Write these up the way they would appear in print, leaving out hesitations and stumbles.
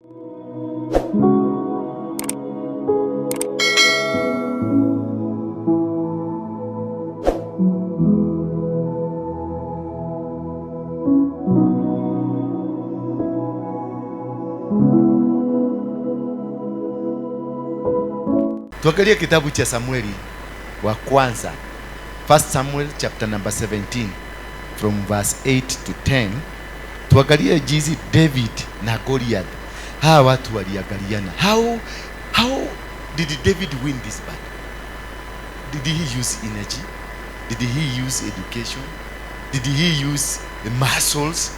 Tuangalie kitabu cha Samueli wa kwanza, 1 Samuel chapter number 17 from verse 8 to 10. Tuangalie jinsi David na Goliath hawa watu waliangaliana. How did David win this battle? Did he use energy? Did he use education? Did he use the muscles?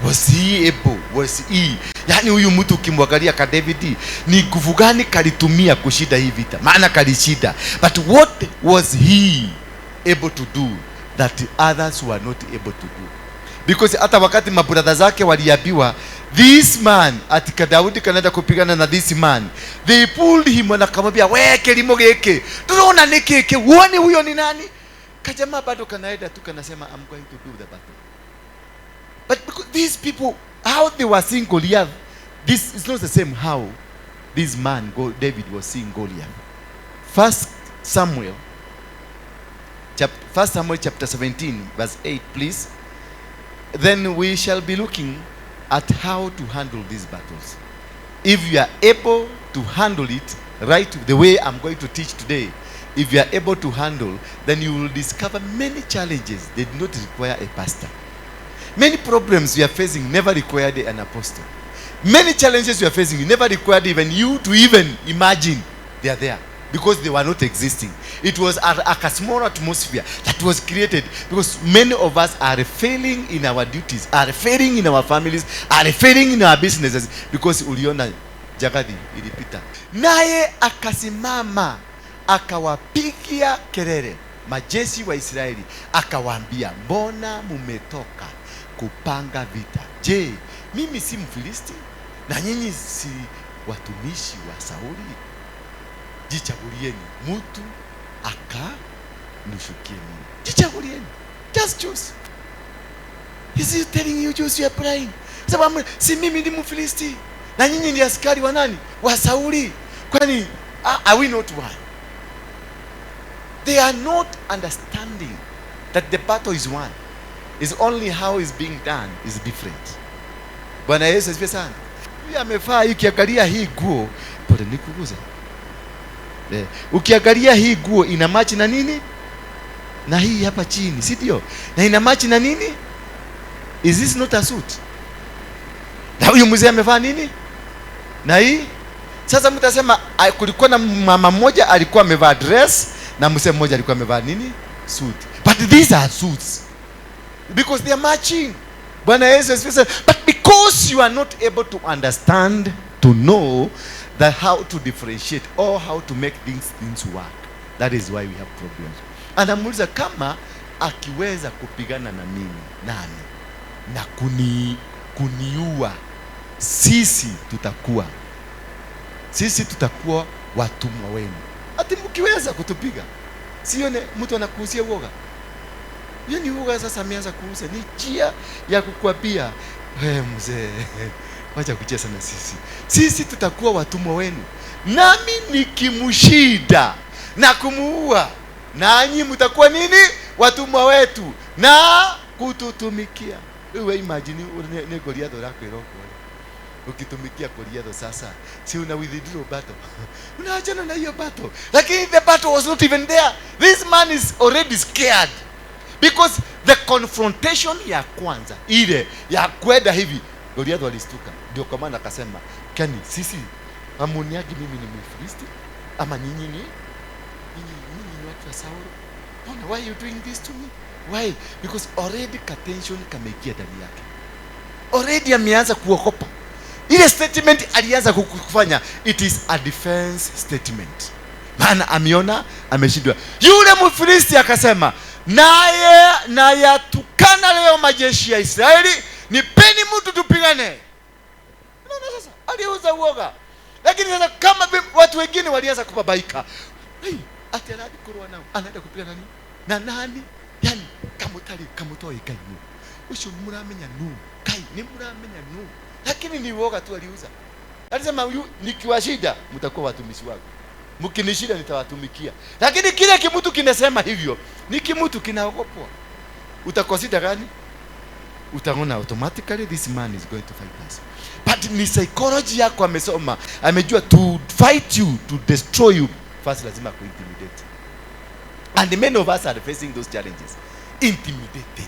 Was he able? Was he? Yani huyu mtu ukimwangalia ka David ni nguvu gani kalitumia kushinda hii vita? Maana kalishida. But what was he able to do that others were not able to do? Because hata wakati mabrother zake waliambiwa this man atika Daudi kanaenda kupigana na this man, they pulled him na akamwambia wewe kilimo geke tunaona ni keke, uone huyo ni nani? Kajamaa bado kanaenda tu kanasema I'm going to do the battle. But because these people, how they were seeing Goliath, this is not the same how this man David was seeing Goliath. 1 Samuel chapter 17 verse 8, please. Then we shall be looking at how to handle these battles. If you are able to handle it right the way I'm going to teach today, if you are able to handle, then you will discover many challenges that do not require a pastor. Many problems you are facing never required an apostle. Many challenges you are facing never required even you to even imagine they are there, because they were not existing. It was a small atmosphere that was created because many of us are failing in our duties, are failing in our families, are failing in our businesses because uliona jagadi ilipita. Naye akasimama akawapigia kelele majeshi wa Israeli, akawaambia, mbona mumetoka kupanga vita? Je, mimi si Mfilisti na nyinyi si watumishi wa Sauli? Jichagulieni mtu akanushukie mimi. Jichagulieni. Just choose. Is he telling you choose your pride? Sababu si mimi ni Mfilisti na nyinyi ni askari wa nani? Wa Sauli. Kwani are we not one? They are not understanding that the battle is one. Is only how is being done is different. Bwana Yesu asifiwe sana. Huyu amefaa, ukiangalia hii nguo pole nikuguze. Ukiangalia hii nguo ina match na nini? Na hii hapa chini, si ndio? Na ina match na nini? Is this not a suit? Na huyu mzee amevaa nini? Na hii? Sasa mtasema kulikuwa na mama mmoja alikuwa amevaa dress na mzee mmoja alikuwa amevaa nini? Suit. But these are suits. Because they are matching. Bwana Yesu asifiwe. But because you are not able to understand, to know that how to differentiate or how to make things work, that is why we have problems. Anamuuliza kama akiweza kupigana na mimi nani na kuniua, sisi tutakuwa watumwa wenu. Ati mkiweza kutupiga, sione mtu anakuhusia uoga. Yeye ni uoga. Sasa ameanza kuuza ni njia ya kukwambia mzee, wacha kucheza na sisi tutakuwa watumwa wenu, nami nikimshida na kumuua, nanyi mtakuwa nini? Watumwa wetu na kututumikia. Wewe imagine ni Goliath lako iroko, ukitumikia Goliath sasa, si una withdraw battle unaachana na hiyo battle, lakini the battle was not even there. This man is already scared because the confrontation ya kwanza ile ya kwenda hivi, Goliath alistuka. Ndio kwa maana akasema, kani sisi amuniagi mimi ni Mfilisti ama nyinyi ni watu wa Sauli? Why are you doing this to me? Why? Because already tension kameingia ndani yake. Already ameanza kuogopa. Ile statement alianza kufanya, it is a defense statement. Maana ameona ameshindwa. Yule Mfilisti akasema, naye yatukana leo majeshi ya Israeli, nipeni mtu tupigane. Unaona sasa, aliuza uoga. Lakini sasa kama watu wengine walianza kubabaika, ati anadi kurua nao, anaenda kupigana nani? Na nani? Yani kamutoi kai nu. Usho muramenya nu. Kai ni muramenya nu. Lakini ni uoga tu aliuza. Alisema nikiwashida mtakuwa watumishi wangu, mkinishida nitawatumikia. Lakini kile kimutu kinasema hivyo ni kimutu kinaogopwa. Utakosida gani? Utaona automatically this man is going to fight us. But ni psychology yako amesoma, amejua to fight you, to destroy you, first lazima kuintimidate. And many of us are facing those challenges. Intimidated.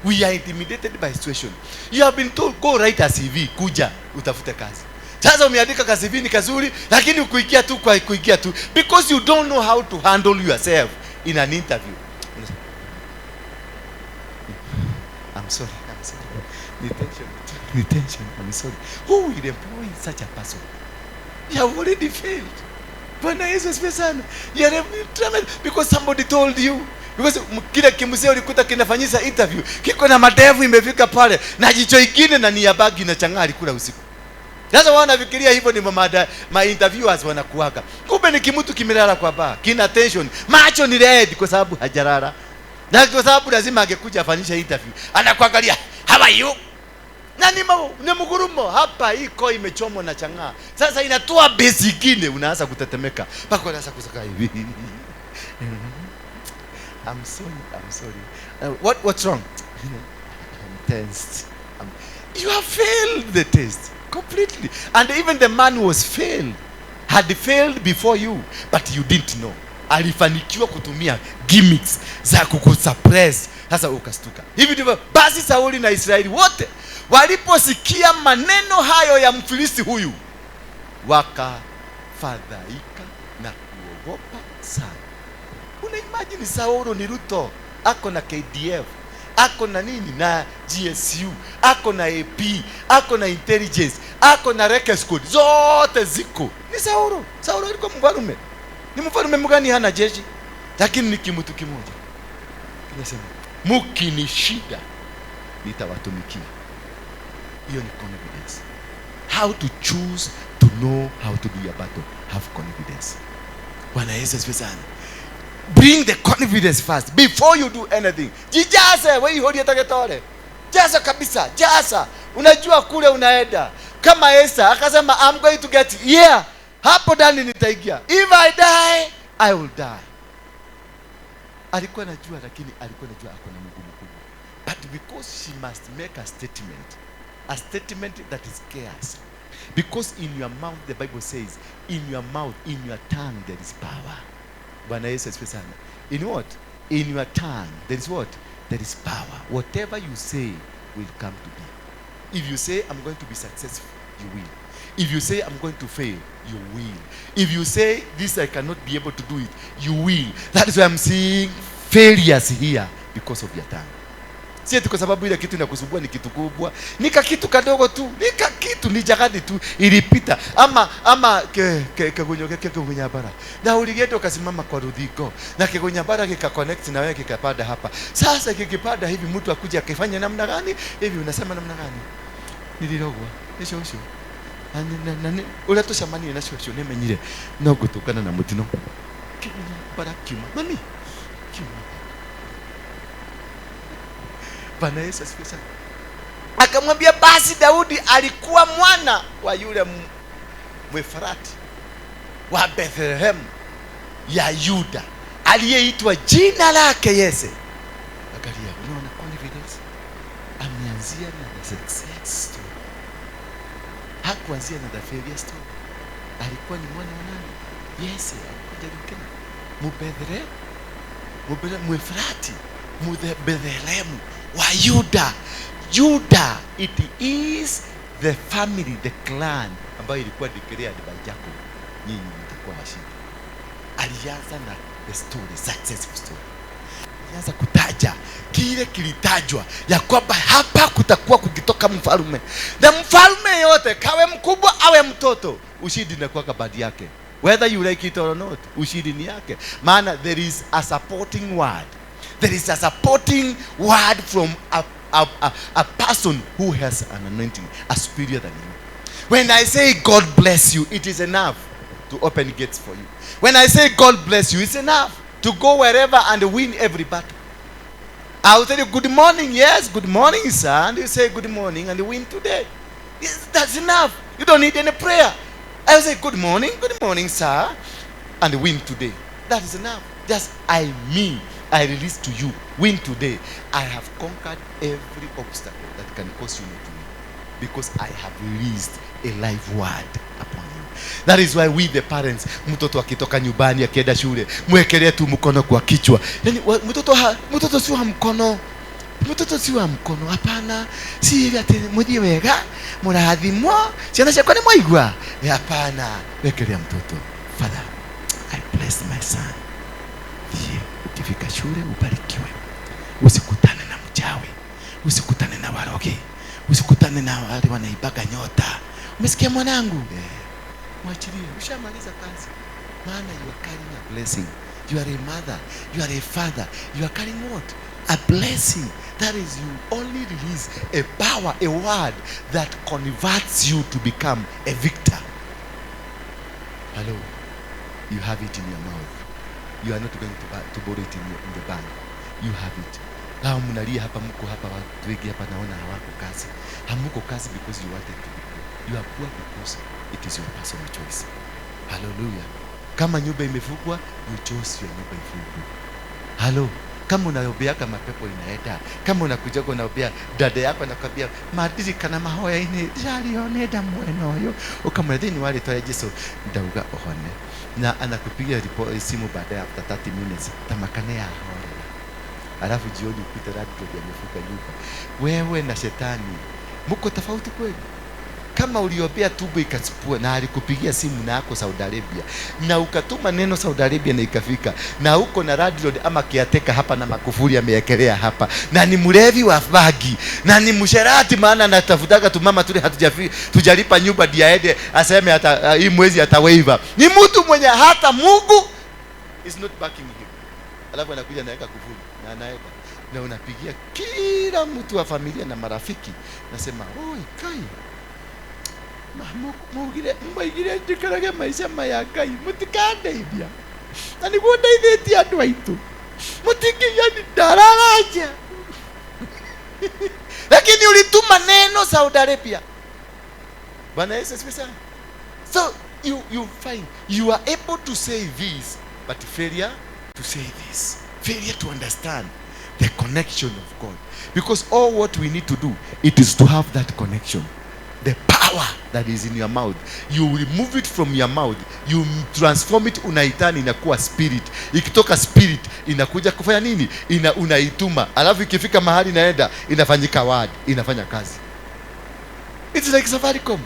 We are intimidated by situation. You have been told go write a CV, kuja utafute kazi. Sasa umeandika ka CV ni kazuri, lakini ukuingia tu kwa kuingia tu because you don't know how to handle yourself in an interview. I'm sorry. Detention. I'm sorry. Who will employ such a person? You have already failed. Bwana Yesu asifiwe sana. You are because somebody told you. Because kile kimseo ulikuta kinafanyisa interview, kiko na madevu imefika pale na jicho ingine na ni ya bagi na chang'aa alikula usiku. Sasa wanafikiria hivyo ni ma interviewers wanakuaga. Kumbe ni kimutu kimelala kwa baa, kina tension, macho ni red kwa sababu hajarara. Na kwa sababu lazima angekuja afanyisha interview. Anakuangalia, how are you? Na ni mgurumo hapa, iko imechomwa na chang'aa. Sasa inatoa base nyingine, unaanza kutetemeka. Pako unaanza kusaka hivi. I'm sorry. What's wrong? I'm tensed. You have failed the test completely. And even the man who was failed had failed before you, but you didn't know. Alifanikiwa kutumia gimmicks za kukusuppress. Sasa ukastuka. Hivi ndivyo basi Sauli na Israeli wote waliposikia maneno hayo ya Mfilisti huyu, wakafadhaika na kuogopa sana. Una imagine Sauli ni Ruto, ako na KDF, ako na nini na GSU, ako na AP, ako na intelligence, ako na records code, zote ziko. Ni Sauli. Sauli alikuwa mfalme. Ni mfalme mgani hana jeshi? Lakini ni kimutu kimoja. Kinasema, mkinishida nitawatumikia. Hiyo ni confidence. How to choose to know how to do your battle. Have confidence. Bwana Yesu asifiwe sana. Bring the confidence first before you do anything. Jijaze wewe hodi ataketole. Jaza kabisa, jaza. Unajua kule unaenda. Kama Esther akasema I'm going to get here. Hapo ndani nitaingia. If I die, I will die. Alikuwa anajua, lakini alikuwa anajua ako na Mungu mkubwa. But because she must make a statement that is scarce. Because in your mouth, the Bible says, in your mouth, in your tongue there is power. Bwana Yesu asifiwe sana. In what? In your tongue there is what? There is power. Whatever you say will come to be. If you say I'm going to be successful, you will. If you say I'm going to fail, you will. If you say this I cannot be able to do it, you will. That is why I'm seeing failures here because of your tongue. Si eti kwa sababu ile kitu inakusumbua ni kitu kubwa, nika kitu kadogo tu, nika kitu ni jagadi tu ilipita, ama kegonya bara na uligeto kasimama kwa rudhiko na kegonya bara kika connect na wewe kikapada hapa. Sasa kikipada hivi mtu akuja akifanya namna gani hivi, unasema namna gani? Nilirogwa esho nani ulatosha mani na shosho nemenyire no gutukana na mutino kegonya bara kima mami kima. Bwana Yesu asifiwe sana. Akamwambia basi Daudi alikuwa mwana wa yule Mwefrati wa Bethlehem ya Yuda aliyeitwa jina lake Yese. Angalia, unaona confidence. Ameanzia na the success story. Hakuanzia na the failure story. Alikuwa ni mwana wa nani? Yese. Alikuwa Mwefrati, Bethlehem wa Yuda. Judah, it is the family, the clan ambayo ilikuwa declared by Jacob. Nyinyi mtakuwa washindi. Alianza na the story, successful story. Alianza kutaja kile kilitajwa ya kwamba hapa kutakuwa kukitoka mfalme. Na mfalme yote kawe mkubwa awe mtoto, ushindi na kwa kabadi yake. Whether you like it or not, ushindi ni yake. Maana there is a supporting word. There is a supporting word from a person who has an anointing, a superior than you. When I say God bless you, it is enough to open gates for you. When I say God bless you, it's enough to go wherever and win every battle. I will tell you good morning, yes, good morning sir, and you say good morning and you win today. Yes, that's enough. You don't need any prayer. I will say, good morning, sir, and win today. That is enough. Just I release to you, win today. I have conquered every obstacle that can cause you not to win, because I have released a live word upon you. That is why we the parents, mtoto akitoka nyumbani akienda shule, mwekelee tu mkono kwa kichwa. Yani mtoto si wa mkono. Mtoto si wa mkono, hapana. Si hivi ati mudie wega, murathimwo, ciana ciakwa ni mwaigua. Hapana, wekelea mtoto. Father, I bless my son. Ndiye, ukifika shule ubarikiwe. Usikutane na mchawi, usikutane na warogi, usikutane na wale wanaibaga nyota. Umesikia mwanangu? Mwachilie, ushamaliza kazi. Maana you are carrying a blessing. You are a mother, you are a father, you are carrying what? A blessing. That is, you only release a power, a word that converts you to become a victor. Hello, you have it in your mouth. You are not going to borrow it in the bank. You have it. Kama mnalia hapa, mko hapa, watu wengi hapa naona hawako kazi. Hamuko kazi because you wanted to be poor. You are poor because it is your personal choice. Hallelujah. Kama nyumba imefungwa, you chose your nyumba ifungwe. Hello. Kama unaombea kama pepo inaenda, kama unakuja unaombea dada yako anakwambia madiri kana mahoya ine jali oneda mweno yo, ukamwambia ni wale toa Yesu ndauga ohone, na anakupigia simu baada ya 30 minutes tamakane ya hore, alafu jioni upite radio yamefuka nyumba. Wewe na shetani mko tofauti kweli? Kama uliombea tumbo ikachipua na alikupigia simu na yako Saudi Arabia, na ukatuma neno Saudi Arabia na ikafika, na uko na radio ama kiateka hapa na makufuri ameyekelea hapa, na ni mlevi wa bagi, na ni msherati, maana anatafutaga tu mama tule hatujalipa nyumba diaede aseme hata hii mwezi atawaiva. Ni mtu mwenye hata Mungu is not backing him. Alafu anakuja anaweka kufuri na anaenda, na unapigia kila mtu wa familia na marafiki, nasema oi kai mugire ndikarage maisha maya Ngai, mutikandeithia na niguo ndeithĩtie andũ aitũ, mutinginya ni ndararaja lakini ulituma neno Saudi Arabia. Bwana Yesu asifiwe sana. So you find you are able to say this, but failure to say this, failure to understand the connection of God, because all what we need to do, it is to have that connection. The power that is in your mouth, you remove it from your mouth, you transform it, unaitani inakuwa spirit. Ikitoka spirit inakuja kufanya nini? Unaituma, alafu ikifika mahali inaenda inafanyika word, inafanya kazi. It's like Safaricom.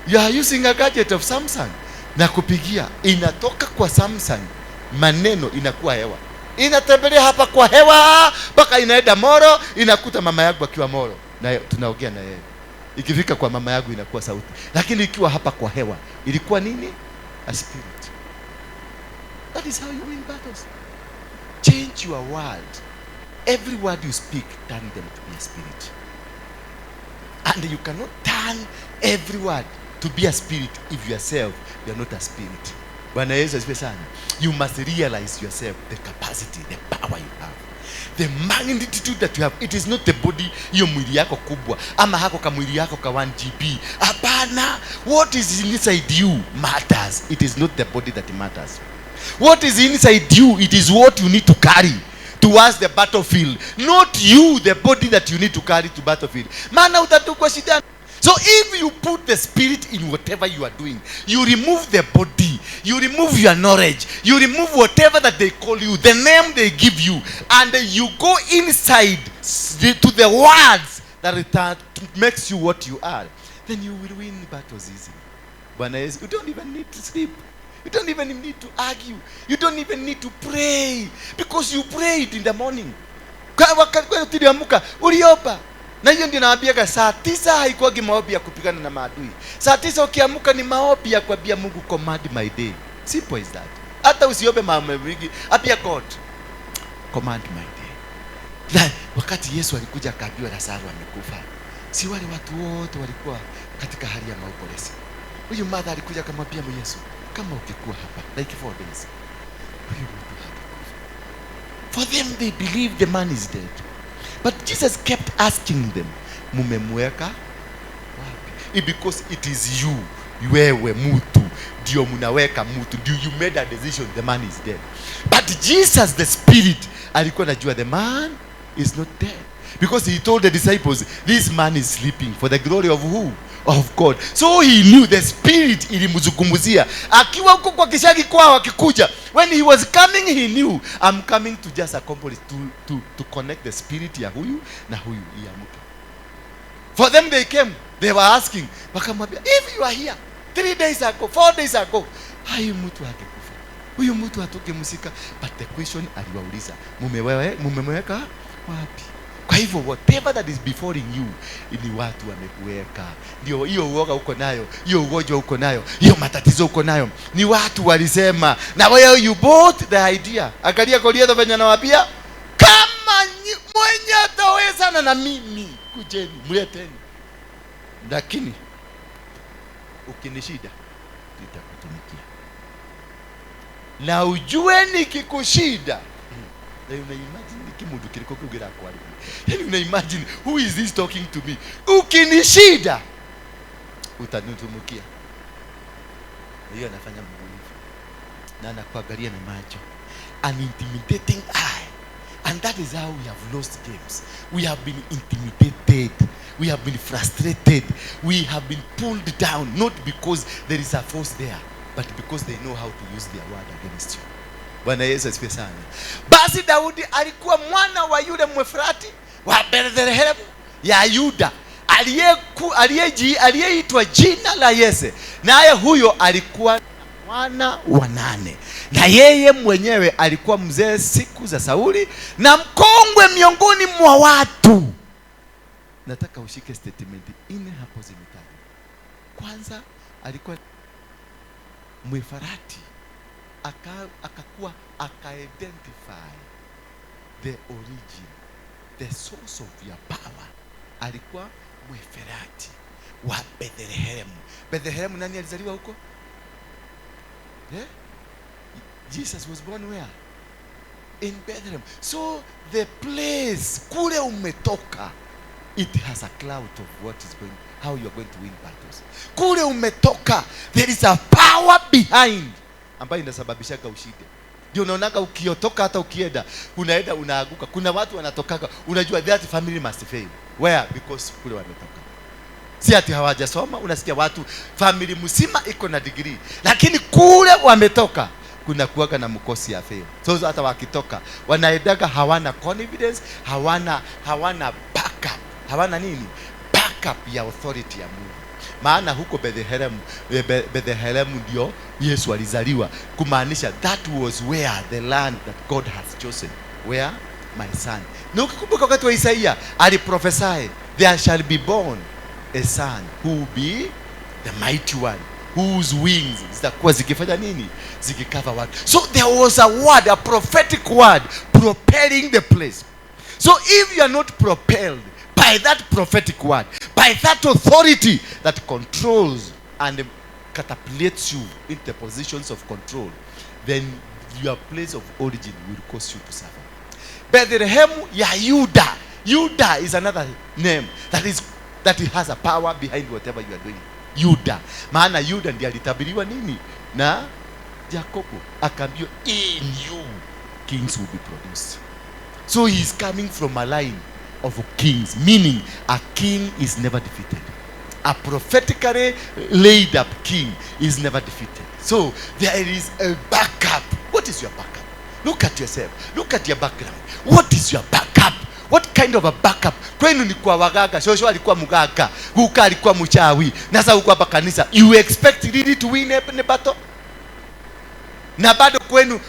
You are using a gadget of Samsung, na kupigia inatoka kwa Samsung, maneno inakuwa hewa, inatembelea hapa kwa hewa mpaka inaenda Moro, inakuta mama yangu akiwa Moro na tunaongea na yeye. Ikifika kwa mama yangu inakuwa sauti, lakini ikiwa hapa kwa hewa ilikuwa nini? A spirit. That is how you win battles. Change your word. Every word you speak, turn them to be a spirit. And you cannot turn every word to be a spirit if yourself you are not a spirit. Bwana Yesu asifiwe sana. You must realize yourself, the capacity, the power you have, the magnitude that you have. It is not the body, hiyo mwili yako kubwa ama hako kama mwili yako ka 1 GB. Hapana, what is inside you matters. It is not the body that matters. What is inside you, it is what you need to carry towards the battlefield, not you, the body that you need to carry to battlefield. Maana utatukwa shida. So if you put the spirit in whatever you are doing, you remove the body, you remove your knowledge, you remove whatever that they call you, the name they give you, and you go inside to the words that makes you what you are, then you will win battles easily. Bwana Yesu, you don't even need to sleep. You don't even need to argue. You don't even need to pray, because you prayed in the morning. Wakati uliamka uliomba. Na hiyo ndio naambiaga, saa 9 haikuagi maombi ya kupigana na maadui. Saa 9 ukiamka ni maombi ya kuambia Mungu, command my day. Simple is that. Hata usiombe mambo mengi, apia God, command my day. Na wakati Yesu alikuja akaambiwa Lazaro amekufa, si wale watu wote walikuwa katika hali ya maombolezi. Huyu mother alikuja akamwambia Yesu, kama ukikuwa hapa like 4 days, huyu mtu hatakufa. For them they believe the man is dead. But Jesus kept asking them, mumemweka wapi? Because it is you. wewe mtu ndio mnaweka mtu, ndio you made a decision, the man is dead. But Jesus the Spirit alikuwa anajua the man is not dead, because he told the disciples, this man is sleeping for the glory of who? Of God. So he knew, the Spirit ilimzungumzia akiwa huko kwa kishaki kwao akikuja. When he was coming, he knew, I'm coming to just accomplish, to connect the spirit ya huyu na huyu iamuke. For them they came, they were asking, wakamwambia, if you are here 3 days ago, 4 days ago, huyu mtu hakekufa, huyu mtu hatoke musika. But the question aliwauliza, mumeweka wapi? Kwa hivyo whatever that is before you, ni watu wamekuweka. Ndio hiyo uoga uko nayo, hiyo ugonjwa uko nayo, hiyo matatizo uko nayo, ni watu walisema na wewe you bought the idea. Angalia Goliath venye anawaambia, kama mwenye atawezana na mimi, kujeni mleteni, lakini ukinishida nitakutumikia, na ujue nikikushida. Na you imagine kimudu kiliko kugira kwa alibu. Yani una imagine, who is this talking to me? Ukinishida utanitumikia. Hiyo anafanya Mungu na anakuangalia na macho, an intimidating eye. And that is how we have lost games. We have been intimidated, we have been frustrated, we have been pulled down, not because there is a force there, but because they know how to use their word against you. Bwana Yesu asifiwe sana. Basi Daudi alikuwa mwana wa yule Mwefrati wa Bethlehem ya Yuda, aliyeitwa jina la Yese. Naye huyo alikuwa mwana wa 8, na yeye mwenyewe alikuwa mzee siku za Sauli na mkongwe miongoni mwa watu. Nataka ushike statement ine hapo zimitatu. Kwanza, alikuwa Mwefrati, aka-identify the origin, the source of your power. Alikuwa Mwefrati wa Bethlehem. Bethlehem, nani alizaliwa huko? Yeah? Jesus was born where? In Bethlehem. So the place kule umetoka, it has a cloud of what is going, how you are going to win battles. Kule umetoka, there is a power behind ambayo inasababishaga ushinde. Ndio unaonaga ukiotoka, hata ukienda unaenda unaaguka. Kuna watu wanatokaga, unajua that family must fail. Where? Because kule wametoka. Si ati hawajasoma, unasikia watu family mzima iko na degree, lakini kule wametoka kuna kuwaga na mkosi ya fail. So hata wakitoka wanaendaga hawana confidence, hawana backup. Hawana nini? Backup ya authority ya Mungu. Maana huko Bethlehem ndio Yesu alizaliwa, kumaanisha that was where the land that God has chosen, where my son. Na ukikumbuka wakati wa Isaia aliprophesy, there shall be born a son who will be the mighty one, whose wings zitakuwa zikifanya nini? Zikikava watu. So there was a word, a prophetic word propelling the place. So if you are not propelled by that prophetic word, by that authority that controls and catapults you into positions of control, then your place of origin will cause you to suffer. Bethlehem ya Yuda. Yuda is another name that it has a power behind whatever you are doing. Yuda. Maana Yuda ndiye alitabiriwa nini? Na Jacobo. Akaambiwa, in you kings will be produced. So he is coming from a line of kings, meaning a king is never defeated. A prophetically laid up king is never defeated. So there is a backup. What is your backup? Look at yourself. Look at your background. What is your backup? What kind of a backup? Kwenu ni kwa wagaga, shosho alikuwa muganga, guka alikuwa mchawi, na sasa uko hapa kanisa. You expect really to win a battle? Na bado kwenu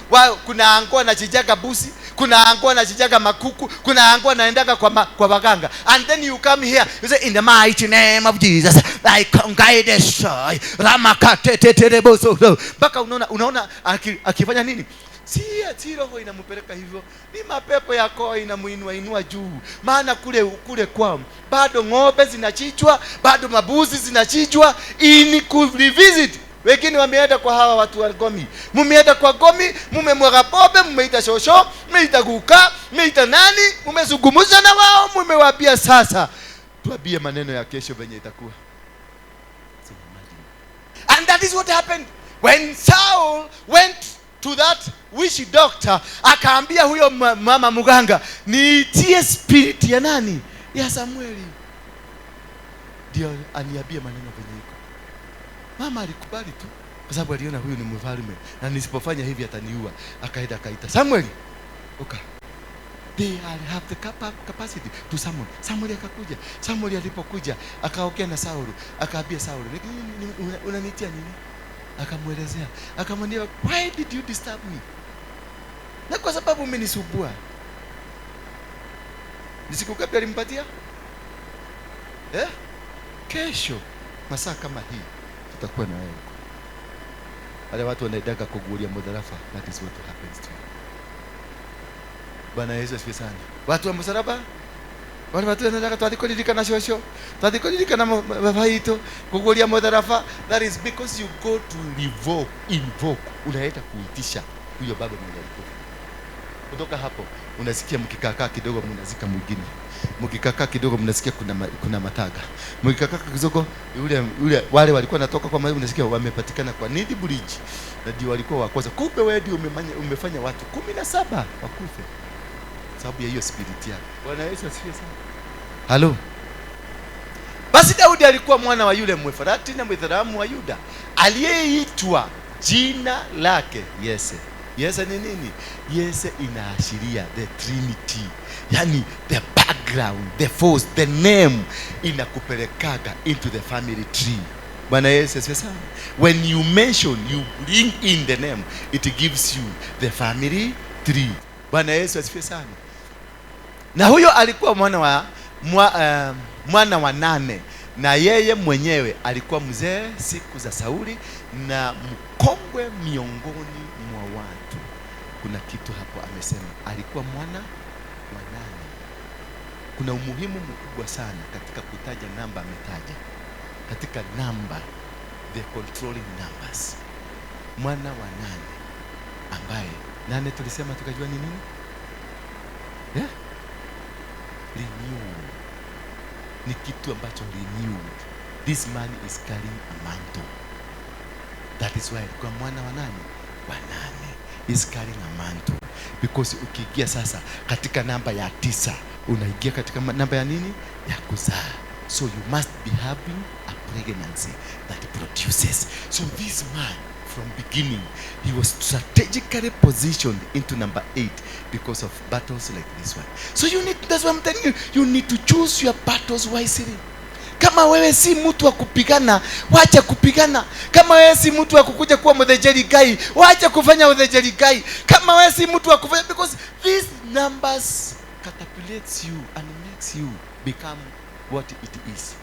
kuna angoa na chijaga busi, kuna angoa na chijaga makuku, kuna angoa naendaga kwa waganga. And then you come here, you say, in the mighty name of Jesus, I conquer destroy. Ramakatetetereboso. Baka unaona akifanya nini? Si roho inampeleka hivyo, ni mapepo yako inamuinua juu. Maana kule kwao bado ng'ombe zinachinjwa, bado mabuzi zinachinjwa ili kurevisit. Wengine wameenda kwa hawa watu wa Gomi. Mumeenda kwa Gomi, mumemwaga pombe, mumeita shosho, mumeita guka, mumeita nani, mumezungumza na wao, mumewaambia sasa tuambie maneno ya kesho venye itakuwa. And that is what happened when Saul went to that witch doctor. Akaambia huyo mama muganga, niitie spirit ya nani? Ya Samueli. Ndio aniambia maneno venye iko. Mama alikubali tu kwa sababu aliona huyu ni mfalme na nisipofanya hivi ataniua. Akaenda akaita Samueli. They have the capacity to summon. Samuel akakuja. Samuel alipokuja akaongea na Saul, akaambia Saul, unanitia nini? Akamuelezea, akamwambia, why did you disturb me? Na kwa sababu umenisubua. Nisiku kabla alimpatia? Kesho masaa kama hii tutakuwa na wewe. Wale watu wanaitaka kugulia mudharafa, that is what happens to you. Bwana Yesu asifiwe sana. Watu wa msalaba, wale watu wanataka tuadikolilika na shosho, tuadikolilika na mafaito, kugulia mudharafa, that is because you go to invoke, unaenda kuitisha huyo baba mwenye alikufa. Kutoka hapo unasikia mkikakaa kidogo mnazika mwingine. Mkikakaa kidogo mnasikia kuna mataga. Mkikakaa kidogo yule wale walikuwa natoka kwa maji unasikia wamepatikana kwa Nidi Bridge. Na ndio walikuwa wakosa. Kumbe wewe ndio umefanya watu 17 wakufe. Sababu ya hiyo spirit yako. Bwana Yesu asifiwe sana. Halo. Basi Daudi alikuwa mwana wa yule Mwefrati na Mwetharamu wa Yuda, aliyeitwa jina lake Yese. Yese ni nini? Yese inaashiria the Trinity. Yani the background, the force, the name inakupelekaga into the family tree. Bwana Yesu asifiwe sana. When you mention, you bring in the name, it gives you the family tree. Bwana Yesu asifiwe sana. Na huyo alikuwa mwana wa 8, na yeye mwenyewe alikuwa mzee siku za Sauli na mkongwe miongoni mwa watu. Kuna kitu hapo amesema alikuwa mwana wa 8. Kuna umuhimu mkubwa sana katika kutaja namba. Ametaja katika namba, the controlling numbers. Mwana wa 8 ambaye 8 tulisema tukajua ni nini? Renewed. Ni kitu ambacho renewed. This man is carrying a mantle. That is why alikuwa mwana wa 8. Is carrying a mantle. Because ukiingia sasa katika namba ya 9, unaingia katika namba ya nini? Ya kuzaa. So you must be having a pregnancy that produces. So this man from beginning, he was strategically positioned into number 8 because of battles like this one. So that's what I'm telling you, you need to choose your battles wisely. Kama wewe si mtu wa kupigana, wacha kupigana. Kama wewe si mtu wa kukuja kuwa mdhejeri guy, wacha kufanya udhejeri guy. Kama wewe si mtu wa kufanya, because these numbers catapulate you and makes you become what it is.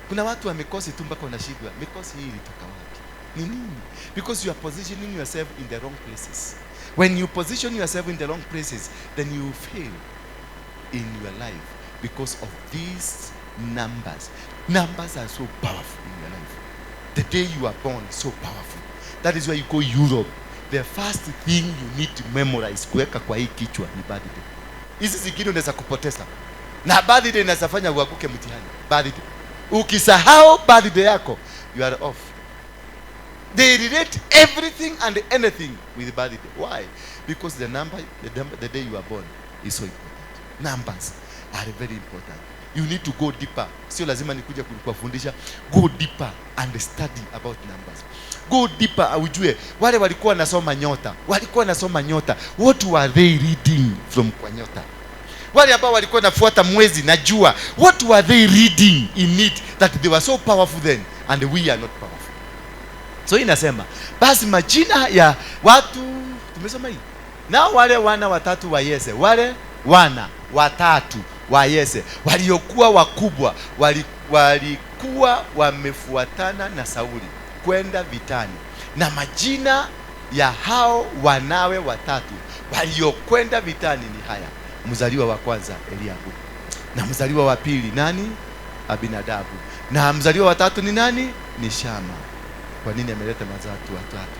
Kuna watu wamekosi tu mpaka wanashindwa, mikosi hii ilitoka wapi? Ni nini? Because you are positioning yourself in the wrong places. When you position yourself in the wrong places, then you fail in your life because of these numbers. Numbers are so powerful in your life. The day you are born is so powerful. That is why you go Europe. The first thing you need to memorize, kuweka kwa hii kichwa, ni birthday. Hizi zingine unaweza kupoteza. Na birthday inaweza fanya uanguke mtihani. Birthday. Ukisahau birthday yako, you are off. They relate everything and anything with birthday. Why? Because the day you are born is so important. Numbers are very important. You need to go deeper. Sio lazima nikuja kuwafundisha. Go deeper and study about numbers. Go deeper, ujue wale walikuwa wanasoma nyota. What were they reading from kwa nyota? Wale ambao walikuwa nafuata mwezi na jua, what were they reading in it that they were so powerful then and we are not powerful? So inasema basi majina ya watu tumesoma hii. Na wale wana watatu wa Yese, wale wana watatu wa Yese waliokuwa wakubwa, walikuwa wamefuatana na Sauli kwenda vitani. Na majina ya hao wanawe watatu waliokwenda vitani ni haya: mzaliwa wa kwanza Eliabu, na mzaliwa wa pili nani? Abinadabu, na mzaliwa wa tatu ni nani? Ni Shama. Kwa nini ameleta mazatu watatu?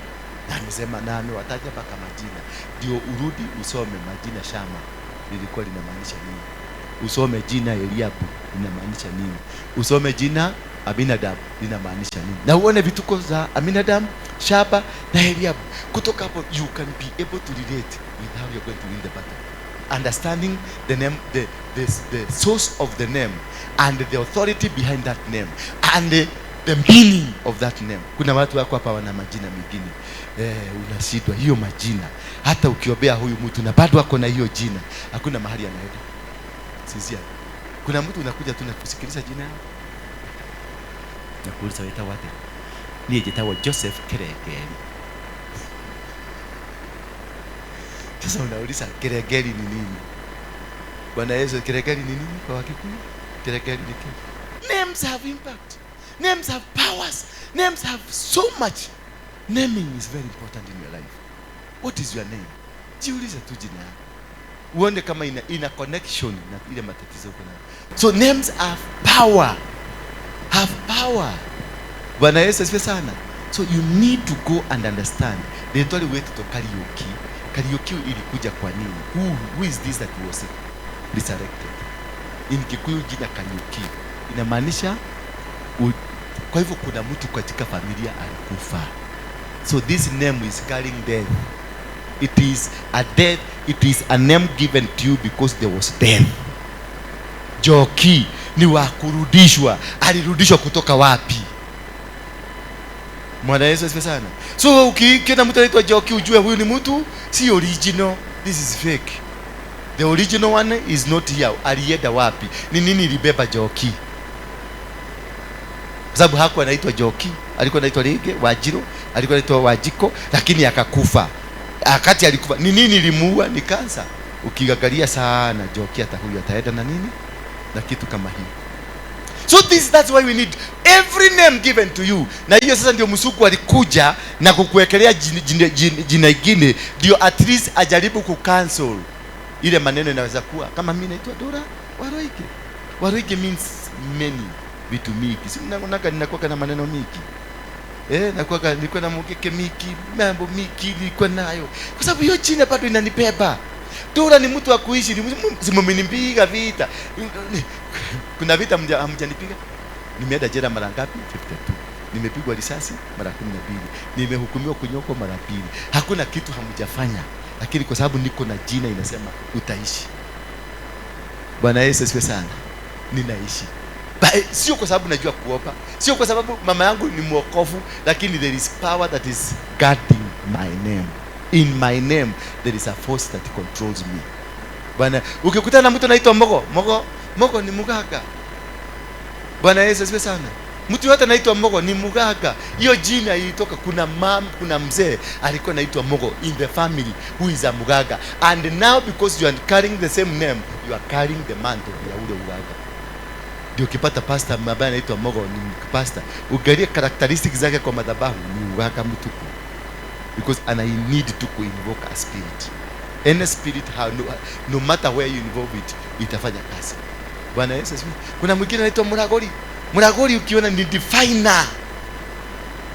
Na amesema na amewataja mpaka majina. Ndio urudi usome majina. Shama lilikuwa linamaanisha nini? Usome jina Eliabu linamaanisha nini? Usome jina Aminadab linamaanisha nini? Na uone vituko za Aminadab, Shaba na Eliab. Kutoka hapo you can be able to relate with how you're going to win the battle. Understanding the name, the source of the name and the authority behind that name and the meaning of that name. Kuna watu wako hapa wana majina mengine. Unashindwa hiyo majina. Hata ukiombea huyu mtu na bado wako na hiyo jina, hakuna mahali anaenda. Sisi kuna mtu unakuja tu na kusikiliza jina yako. Na kuuliza weta wate. Ni jitawa Joseph Keregeri. Sasa unauliza Keregeri ni nini? Bwana Yesu, Keregeri ni nini kwa Wakikuyu? Keregeri ni nini? Names have impact. Names have powers. Names have so much. Naming is very important in your life. What is your name? Jiulize tu jina yako. Uone kama ina connection na ile matatizo uko nayo. So names have power. Have power. Bwana Yesu asifiwe sana. So you need to go and understand. The only way to karaoke. Karaoke ilikuja kwa nini? Who is this that was resurrected? In Kikuyu jina karaoke inamaanisha kwa hivyo kuna mtu katika familia alikufa. So this name is carrying death. It is a death. It is a name given to you because there was death. Joki ni wa kurudishwa. Alirudishwa kutoka wapi? Bwana Yesu asifiwe sana. So ukiona mtu anaitwa Joki ujue huyu ni mtu si original. This is fake. The original one is not here. Alienda wapi? Ni nini ilibeba Joki? Sababu hakuwa anaitwa Joki, alikuwa anaitwa Rege, Wajiro, alikuwa anaitwa Wajiko, lakini akakufa. Akati alikufa, ni nini ilimuua? Ni kansa. Ukiangalia sana Joki hata huyu ataenda na nini? Na kitu kama hii. So that's why we need every name given to you. Na hiyo sasa ndio msuku alikuja na kukuwekelea jina ingine ndio at least ajaribu kucancel ile maneno. Inaweza kuwa kama mimi naitwa Dora Waroike. Waroike means many. Vitu miki. Si mnaonaka ninakuwa na maneno miki. Nakuwa nilikuwa na mkeke miki, mambo miki nilikuwa nayo. Kwa sababu hiyo jina bado inanibeba. Dora ni mtu wa kuishi, mmenimpiga vita. Kuna vita hamjanipiga? Nimeenda jela mara ngapi? 52. Nimepigwa risasi mara 12. Nimehukumiwa kunyoko mara 2. Hakuna kitu hamjafanya. Lakini kwa sababu niko na jina inasema utaishi. Bwana Yesu asifiwe sana. Ninaishi. Sio kwa sababu najua kuomba, sio kwa sababu mama yangu ni mwokofu, lakini there is power that is guarding my name. In my name there is a force that controls me. Bwana, ukikutana na mtu anaitwa Mogo ni muganga. Bwana Yesu asifiwe sana. Mtu yote anaitwa Mogo ni muganga. Hiyo jina ilitoka, kuna mzee alikuwa anaitwa Mogo in the family who is a muganga, and now because you are carrying the same name, you are carrying the mantle ya ule muganga. Ndio ukipata pastor ambaye anaitwa Mogo ni pastor, ugalie characteristics zake kwa madhabahu ni muganga mtupu, because I need to invoke a spirit. Any spirit no matter where you involve it, itafanya kazi. Bwana Yesu asifiwe. Kuna mwingine anaitwa Muragori ukiona ni definer.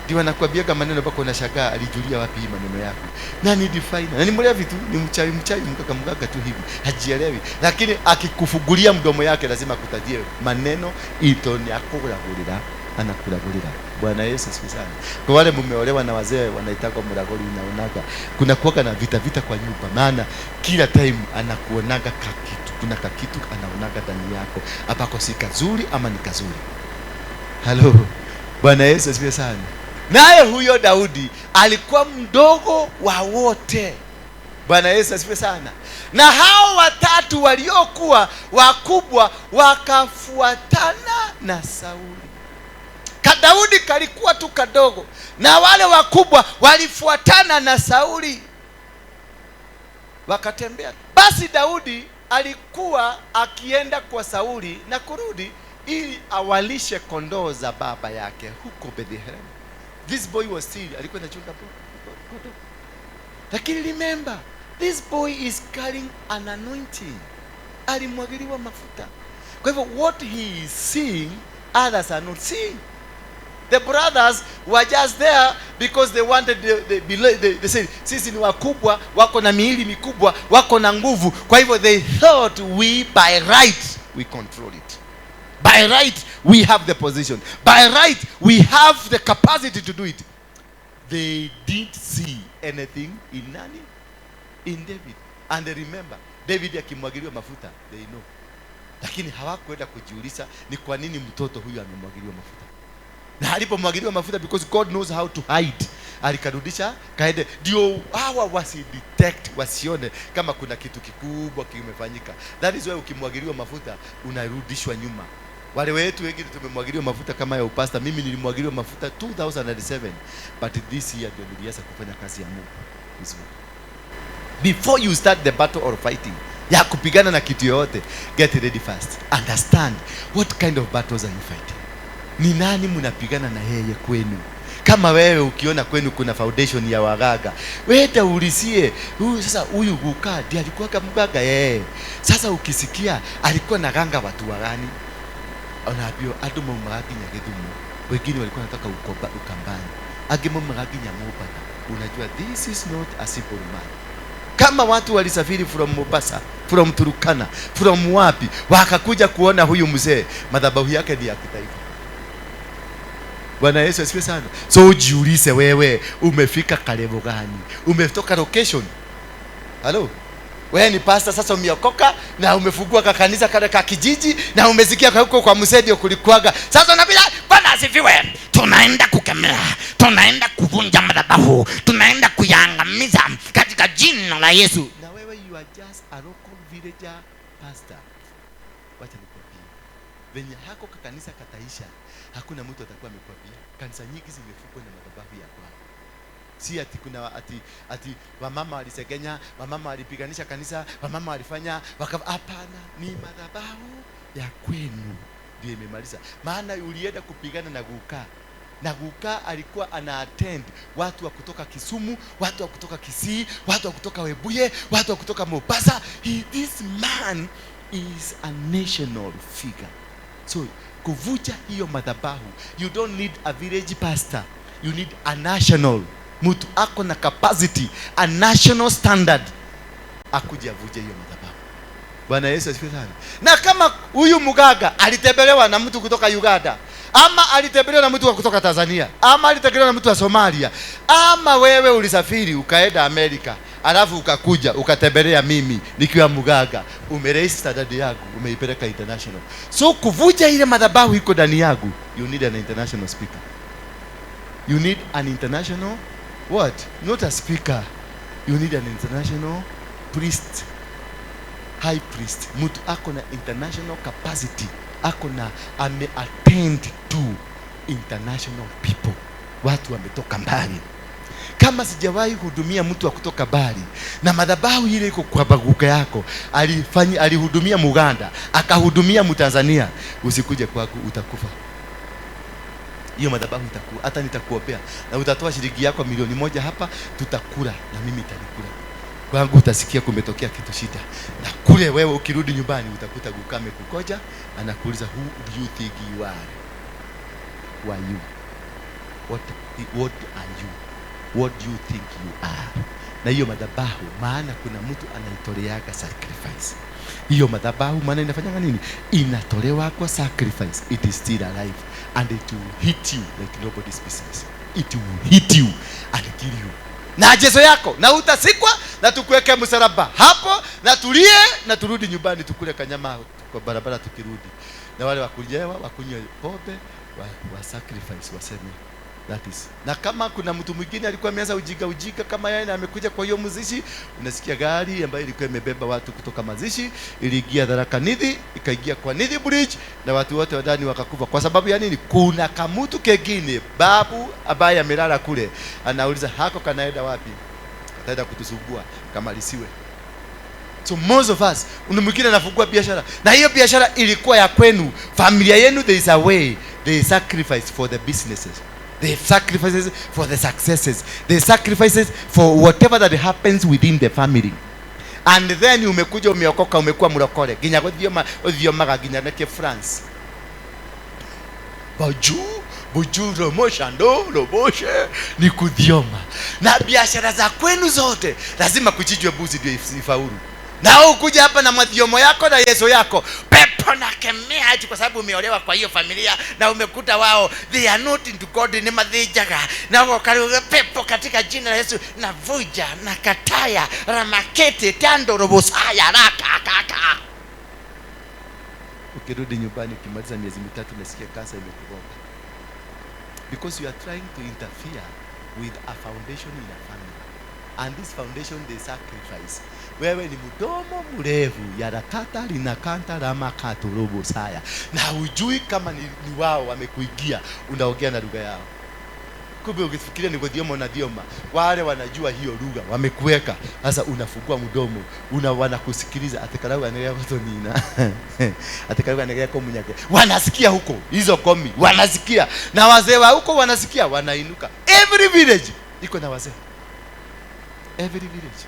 Ndio anakuambia kama maneno bako unashangaa alijulia wapi maneno yako. Na ni definer. Na ni mlevi tu, ni mchawi mganga tu hivi. Hajielewi. Lakini akikufugulia mdomo yake lazima akutajie maneno itoni akuragurira, anakuragurira. Bwana Yesu asifiwe sana. Kwa wale mmeolewa na wazee wanaitaka Muragori, unaonaga kuna kuoga na vita kwa nyumba, maana kila time anakuonaga kakitu. Kuna kakitu anaonaga ndani yako. Hapako si kazuri ama ni kazuri. Hello. Bwana Yesu asifiwe sana. Naye huyo Daudi alikuwa mdogo wa wote. Bwana Yesu asifiwe sana. Na hao watatu waliokuwa wakubwa wakafuatana na Sauli. Daudi kalikuwa tu kadogo, na wale wakubwa walifuatana na Sauli wakatembea. Basi Daudi alikuwa akienda kwa Sauli na kurudi ili awalishe kondoo za baba yake huko Bethlehem. This boy was still alikuwa anachunga kondoo. Lakini remember, this boy is carrying an anointing. Alimwagiliwa mafuta. Kwa hivyo what he is seeing, others are not seeing. The brothers were just there because they wanted they said, sisi ni wakubwa, wako na miili mikubwa, wako na nguvu. Kwa hivyo they thought we by right we control it. By right we have the position. By right, we have the capacity to do it. They didn't see anything in nani? In David. And they remember, David akimwagiliwa mafuta, they know. Lakini hawakwenda kujiuliza ni kwa nini mtoto huyu amemwagiliwa mafuta. Na alipomwagiliwa mafuta, because God knows how to hide, alikarudisha kaende, ndio hawa wasidetect, wasione kama kuna kitu kikubwa kimefanyika. That is why ukimwagiliwa mafuta unarudishwa nyuma. Wale wetu wengi tumemwagiliwa mafuta kama ya upasta. Mimi nilimwagiliwa mafuta 2007, but this year ndio nilianza kufanya kazi ya Mungu. Before you start the battle or fighting ya kupigana na kitu yote, get ready first. Understand what kind of battles are you fighting. Ni nani mnapigana na yeye kwenu? Kama wewe ukiona kwenu kuna foundation ya wagaga, wewe taulizie, sasa huyu guka ndiye alikuwa kama mgaga yeye. Sasa ukisikia alikuwa na ganga watu wagani? Unaambiwa adumo mragi Githumo, wengine walikuwa wanataka Ukambani, agemo mragi Mombasa. Unajua this is not a simple man. Kama watu walisafiri from Mombasa, from Turkana, from wapi, wakakuja kuona huyu mzee, madhabahu yake ni ya kitaifa. Bwana Yesu asifiwe sana. So ujiulize wewe, umefika karibu gani? Umetoka location? Hello? Wewe ni pastor sasa, umeokoka na umefungua kanisa kale ka kijiji na umesikia huko kwa msedio kulikuaga. Sasa unabila Bwana asifiwe, tunaenda kukemea, tunaenda kuvunja madhabahu, tunaenda kuyaangamiza katika jina la Yesu. Na wewe you are just a local villager pastor. Wacha nikwambie, venye hako kanisa kataisha, hakuna mtu atakuwa amekwambia. Kanisa nyingi zimefungwa na madhabahu ya kwao. Si ati kuna ati wamama walisegenya, wamama walipiganisha kanisa, wamama walifanya hapana, ni madhabahu ya kwenu ndio imemaliza. Maana ulienda kupigana na Guka. Na Guka alikuwa ana attend watu wa kutoka Kisumu, watu wa kutoka Kisii, watu wa kutoka Webuye, watu wa kutoka Mombasa. This man is a national figure. So kuvuja hiyo madhabahu, you don't need a village pastor, you need a national. Mtu ako na capacity, a national standard, akuja avuje hiyo madhabahu. Bwana Yesu asifiwe sana. Na kama huyu mgaga alitembelewa na mtu kutoka Uganda, ama alitembelewa na mtu kutoka Tanzania, ama alitembelewa na mtu wa Somalia, ama wewe ulisafiri ukaenda Amerika, alafu ukakuja ukatembelea mimi nikiwa mgaga, umeraise standard yangu, umeipeleka international. So kuvuja ile madhabahu iko ndani yangu, you need an international speaker. You need an international what? Not a speaker. You need an international priest, high priest. Mtu ako na international capacity, ako na attend to international people, watu wametoka mbali. Kama sijawahi hudumia mtu wa kutoka mbali, na madhabahu ile iko kwa baguka yako, alihudumia Muganda, akahudumia Mtanzania, usikuje kwangu, utakufa. Hiyo madhabahu itakuwa, hata nitakuombea na utatoa shilingi yako milioni 1 hapa, tutakula na mimi nitakula. Kwangu utasikia kumetokea kitu shida. Na kule wewe ukirudi nyumbani utakuta Gukame kukoja, anakuuliza who do you think you are? Who are you? What are you? What do you think you are? Na hiyo madhabahu, maana kuna mtu anaitoleaga sacrifice. Hiyo madhabahu maana inafanya nini? Inatolewa kwa sacrifice. It is still alive and it will hit you like nobody's business. It will hit you and kill you. Na jezo yako na utasikwa na tukuweke msalaba hapo na tulie na turudi nyumbani tukule kanyama kwa barabara tukirudi. Na wale wakujewa wakunywe pombe wa sacrifice waseme that is. Na kama kuna mtu mwingine alikuwa ameanza ujika kama yeye na amekuja kwa hiyo mzishi, unasikia gari ambayo ilikuwa imebeba watu kutoka mazishi iliingia Tharaka Nithi, ikaingia kwa Nithi Bridge na watu wote wadani wakakufa. Kwa sababu ya nini? Kuna kamutu kengine babu ambaye amelala kule, anauliza hako kanaenda wapi? Ataenda kutusumbua kama lisiwe. So most of us, mwingine anafungua biashara na hiyo biashara ilikuwa ya kwenu, familia yenu, there is a way they sacrifice for the businesses. They sacrifices for the successes. They sacrifices for whatever that happens within the family. And then umekuja umeokoka, umekuwa mlokole. Ginya godhioma ginya neke France. Buju romoshando roboshe ni kudhioma. Na biashara za kwenu zote lazima kuchinjwe mbuzi ndio ifaulu. Na ukuja hapa na madhiomo yako na Yesu yako, pepo na kemea eti kwa sababu umeolewa kwa hiyo familia na umekuta wao they are not into God, ni madhijaga na wakati pepo katika jina la Yesu na vuja na kataya ramakete tando robosaya raka. Ukirudi nyumbani ukimaliza miezi mitatu nasikia kansa imekugonga, because you are trying to interfere with a foundation in a family, and this foundation they sacrifice. Wewe ni mdomo mrefu yarakata linakanta rama katurobo saya, na hujui kama ni wao wamekuigia, unaongea na lugha yao. Kumbe ukifikiria ni godhioma na dhioma, wale wanajua hiyo lugha wamekuweka. Sasa unafungua mdomo, wanakusikiliza, atakalau anaelea watu nina atakalau anaelea kwa munyake, wanasikia huko hizo komi, wanasikia na wazee wa huko wanasikia, wanainuka. Every village iko na wazee, every village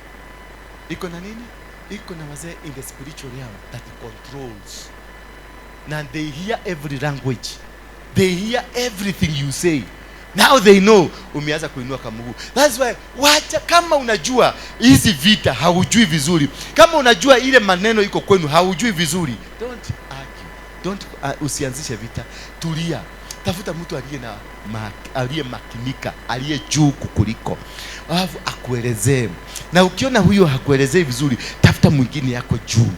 iko na nini? Iko na wazee in the spiritual realm that controls, na they hear every language, they hear everything you say. Now they know umeanza kuinua kamugu. That's why wacha, kama unajua hizi vita haujui vizuri, kama unajua ile maneno iko kwenu haujui vizuri, don't argue, usianzishe vita. Tulia, tafuta mtu aliye makinika, aliye juu kukuliko, alafu akuelezee. Na ukiona huyo hakuelezei vizuri, tafuta mwingine yako juu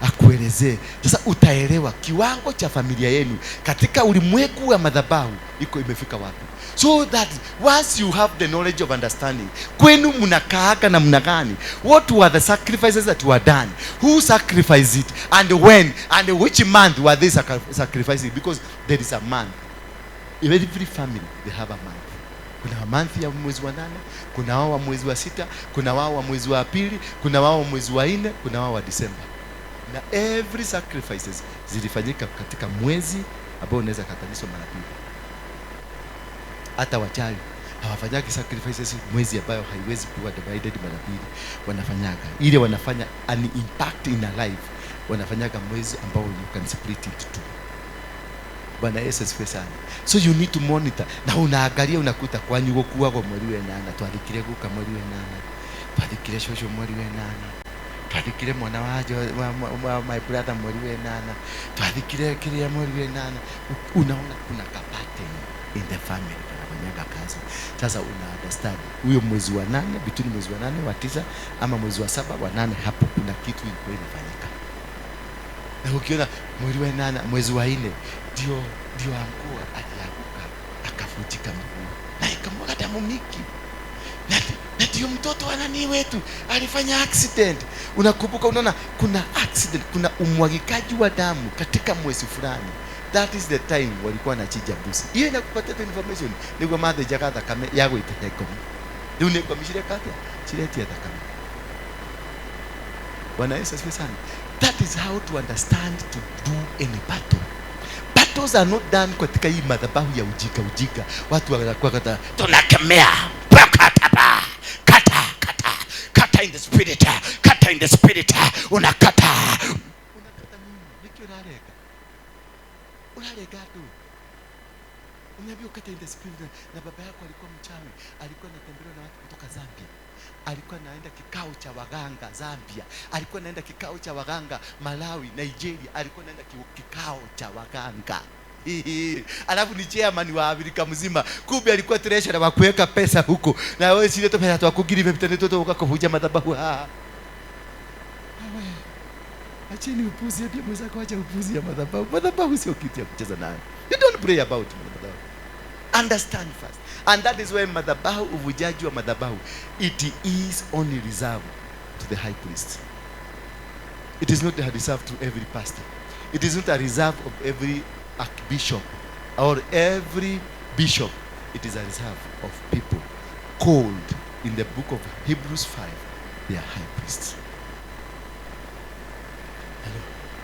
akuelezee. Sasa utaelewa kiwango cha familia yenu katika ulimwengu wa madhabahu iko imefika wapi. So that once you have the knowledge of understanding, kwenu mnakaaga na mnagani, what were the sacrifices that were done, who sacrificed it, and when, and which month were they sacrificing, because there is a month. In every family they have a month. Kuna month ya mwezi wa 8, kuna wao wa mwezi wa 6, kuna wao wa mwezi wa 2, kuna wao wa mwezi wa 4, kuna wao wa December. Na every sacrifices zilifanyika katika mwezi ambao unaweza kataniswa mara 2. Hata wachawi hawafanyagi sacrifices mwezi ambayo haiwezi kuwa divided mara 2. Wanafanyaga ile, wanafanya an impact in a life, wanafanyaga mwezi ambao you can split it to. Bwana Yesu asifiwe sana. So you need to monitor. Na unaangalia unakuta kwa nyugo kuwa kwa mwezi wa 8, twandikire guka mwezi wa 8, twandikire shosho mwezi wa 8, twandikire mwana waje wa my brother mwezi wa 8, twandikire kile mwezi wa 8. Unaona kuna pattern in the family wanafanya kazi. Sasa una understand huyo mwezi wa 8, between mwezi wa 8 wa 9 ama mwezi wa 7 wa 8, hapo kuna kitu ilikuwa inafanyika. Na ukiona mwezi wa 8 mwezi wa 4 ndio angua alianguka akavunjika mguu na ikamwaga damu mingi, na ndio mtoto wa nani wetu alifanya accident. Unakumbuka, unaona kuna accident, kuna umwagikaji wa damu katika mwezi fulani. That is the time walikuwa wanachinja mbuzi. Hiyo inakupatia information ni kwa madhe jakata kama yago itakayeko ndio ni kwa mishire kata chileti atakama. Bwana Yesu asifiwe sana. That is how to understand to do any battle. Battles are not done katika hii madhabahu ya ujika. Watu wanakuwa kata tunakemea kata in the spirit, kata in the spirit, unakata nini? Nikio unalega tu. Unaambia kata in the spirit. Na baba yako alikuwa mchawi, alikuwa anatembea na watu kutoka Zambia, alikuwa anaenda kikao cha waganga Zambia, alikuwa anaenda kikao cha waganga Malawi, Nigeria, alikuwa anaenda kikao cha waganga. Alafu ni chairman wa Amerika mzima, kumbe alikuwa treasurer wa kuweka pesa huko. Na wewe sile to pesa tukugiri vipitani toto ukakuvuja madhabahu. Acheni upuzi, ndio mweza kuacha upuzi ya madhabahu. Madhabahu sio kitu ya kucheza nayo. You don't pray about madhabahu. Understand first. And that is why madhabahu, uvujaji wa madhabahu, it is only reserved to the high priest. It is not reserved to every pastor. It is not a reserve of every archbishop or every bishop. It is a reserve of people called in the book of Hebrews 5, they are high priests.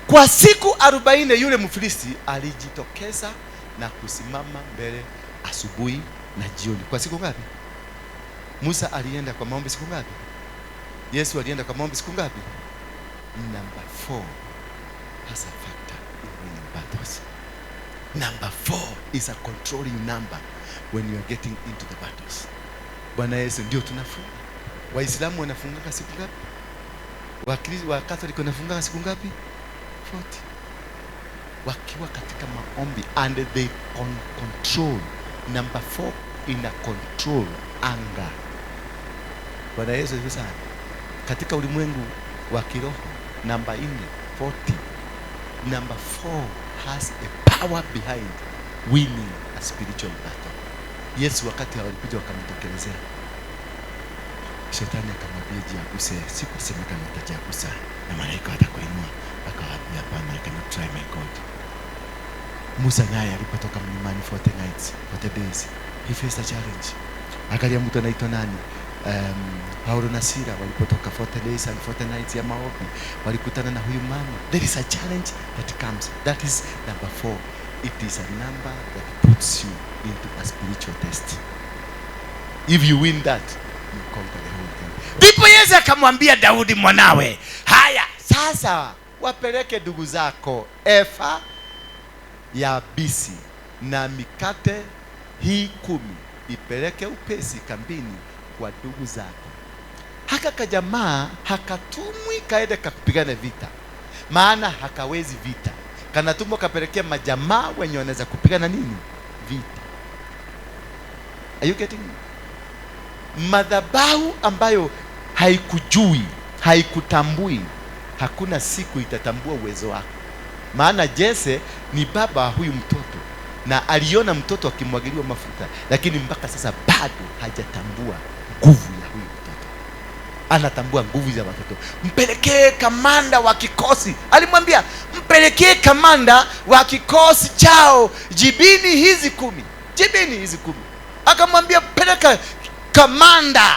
Kwa siku 40 yule Mfilisti alijitokeza na kusimama mbele asubuhi na jioni. Kwa siku ngapi? Musa alienda kwa maombi siku ngapi? Yesu alienda kwa maombi siku ngapi? Number 4 has a factor in winning battles. Number 4 is a controlling number when you are getting into the battles. Bwana Yesu, ndio tunafunga. Waislamu wanafunga siku ngapi? wa Catholic wanafunga siku ngapi? 40. Wakiwa katika maombi, and they control. Number 4, ina control anger. Bwana Yesu asifiwe sana. Katika ulimwengu wa kiroho, number 40, number 4 has a power behind winning a spiritual battle. Yesu wakati walikuja wakamtokelezea, Shetani akamwambia jiaguse, sikusema kama utajiagusa na malaika watakuinua. Akawaambia hapana, I cannot try my God. Musa naye alipotoka mlimani 40 nights, 40 days, he faced a challenge. Akalia mtu anaitwa nani? Paulo na Sila walipotoka 40 days and 40 nights ya maombi, walikutana na huyu mama. There is a challenge that comes. That is number 4. It is a number that puts you into a spiritual test. If you win that, you conquer the whole thing. Ndipo Yesu akamwambia Daudi mwanawe, haya sasa wapeleke ndugu zako efa ya bisi na mikate hii 10, ipeleke upesi kambini kwa ndugu zako. Haka kajamaa hakatumwi kaende kapigane vita, maana hakawezi vita. Kanatumwa kapelekea majamaa wenye wanaweza kupigana nini? Vita. Are you getting me? Madhabahu ambayo haikujui, haikutambui, hakuna siku itatambua uwezo wako. Maana Jesse ni baba huyu mtoto, na aliona mtoto akimwagiliwa mafuta, lakini mpaka sasa bado hajatambua nguvu ya huyu mtoto. Anatambua nguvu za watoto. Mpelekee kamanda wa kikosi. Alimwambia mpelekee kamanda wa kikosi chao jibini hizi 10. Jibini hizi 10. Akamwambia peleka kamanda.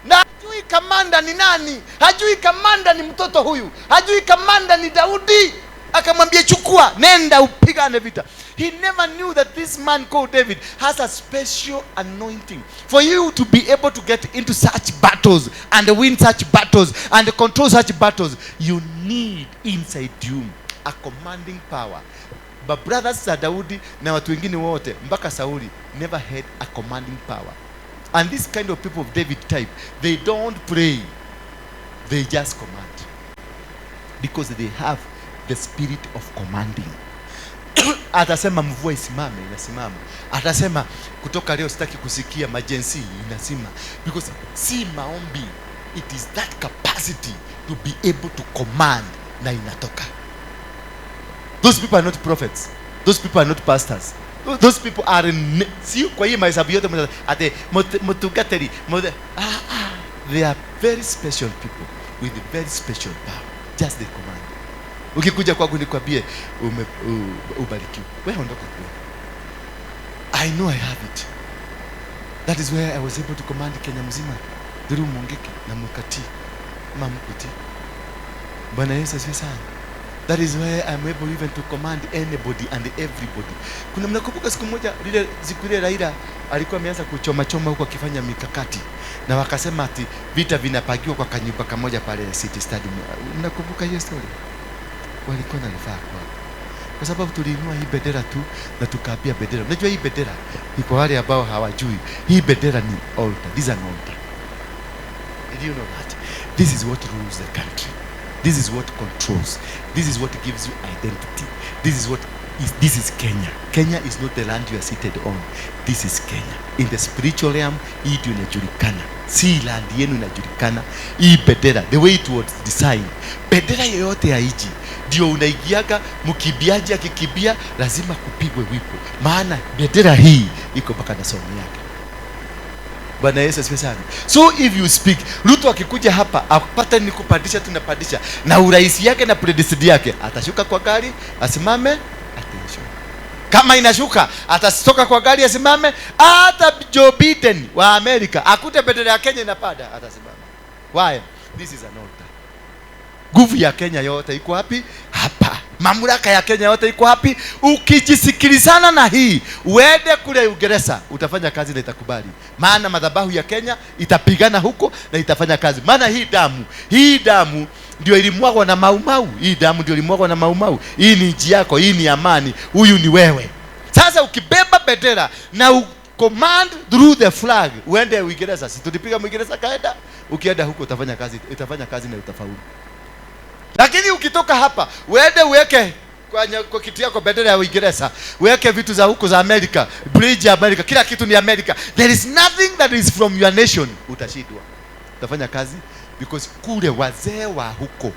Na hajui kamanda ni nani? Hajui kamanda ni mtoto huyu. Hajui kamanda ni Daudi. Akamwambia chukua, nenda upigane vita. He never knew that this man called David has a special anointing. For you to be able to get into such battles and win such battles and control such battles, you need inside you a commanding power. But brothers za Daudi na watu wengine wote mpaka Sauli never had a commanding power. And this kind of people of David type, they don't pray, they just command, because they have the spirit of commanding. Atasema mvua isimame, inasimama. Atasema kutoka leo sitaki kusikia majensi, inasima. Because si maombi, it is that capacity to be able to command, na inatoka. Those people are not prophets. Those people are not pastors. Those people are see kwa hii mahesabu yote ate mutugateri. They are very special people with a very special power. Just the command. Ukikuja kwangu nikwambie ubarikiwe, wewe ondoka kule. I know I have it. That is where I was able to command Kenya mzima. Dhiru Mungiki na Mukati Mamukuti. Bwana Yesu asifiwe sana. That is where I'm able even to command anybody and everybody. Kuna mnakumbuka siku moja lile zikulia Raila alikuwa ameanza kuchoma huko akifanya mikakati, na wakasema ati vita vinapagiwa kwa kanyumba kamoja pale City Stadium. Mnakumbuka hiyo story? Walikuwa na nifaa kwa sababu tuliinua hii bendera tu na tukaapia bendera. Unajua hii bendera ni kwa wale ambao hawajui, hii bendera ni altar. This is an altar. Did you know that? This is what rules the country. This is what controls. This is what gives you identity. This is Kenya. Kenya is not the land you are seated on. This is Kenya. In the spiritual realm, hii ndio inajulikana. Si land yenu inajulikana. Hii bendera, the way it was designed. Bendera yoyote ya hiji ndio unaigiaga, mkibiaji akikibia lazima kupigwe wipo. Maana bendera hii iko mpaka na somo yake. Bwana Yesu asifiwe sana. So if you speak, Ruto akikuja hapa apata ni kupandisha, tunapandisha na uraisi yake na predicted yake, atashuka kwa gari asimame, attention. Kama inashuka atatoka kwa gari asimame. Hata Joe Biden wa Amerika akute bendera ya Kenya inapanda, atasimama. Why? This is an altar. Nguvu ya Kenya yote iko wapi? Hapa. Mamlaka ya Kenya yote iko wapi? Ukijisikilizana na hii, uende kule Uingereza, utafanya kazi na itakubali. Maana madhabahu ya Kenya itapigana huko na itafanya kazi. Maana hii damu ndio ilimwagwa na Maumau. Hii damu ndio ilimwagwa na Maumau. Hii ni nchi yako, hii ni amani. Huyu ni wewe. Sasa ukibeba bendera na command through the flag, uende Uingereza. Si tulipiga Uingereza kaenda, ukienda huko utafanya kazi na utafaulu. Lakini ukitoka hapa uende uweke kwa kitu yako bendera ya Uingereza, uweke vitu za huko za Amerika, bridge ya Amerika, kila kitu ni Amerika, there is nothing that is from your nation, utashindwa. Utafanya kazi because kule wazee wa huko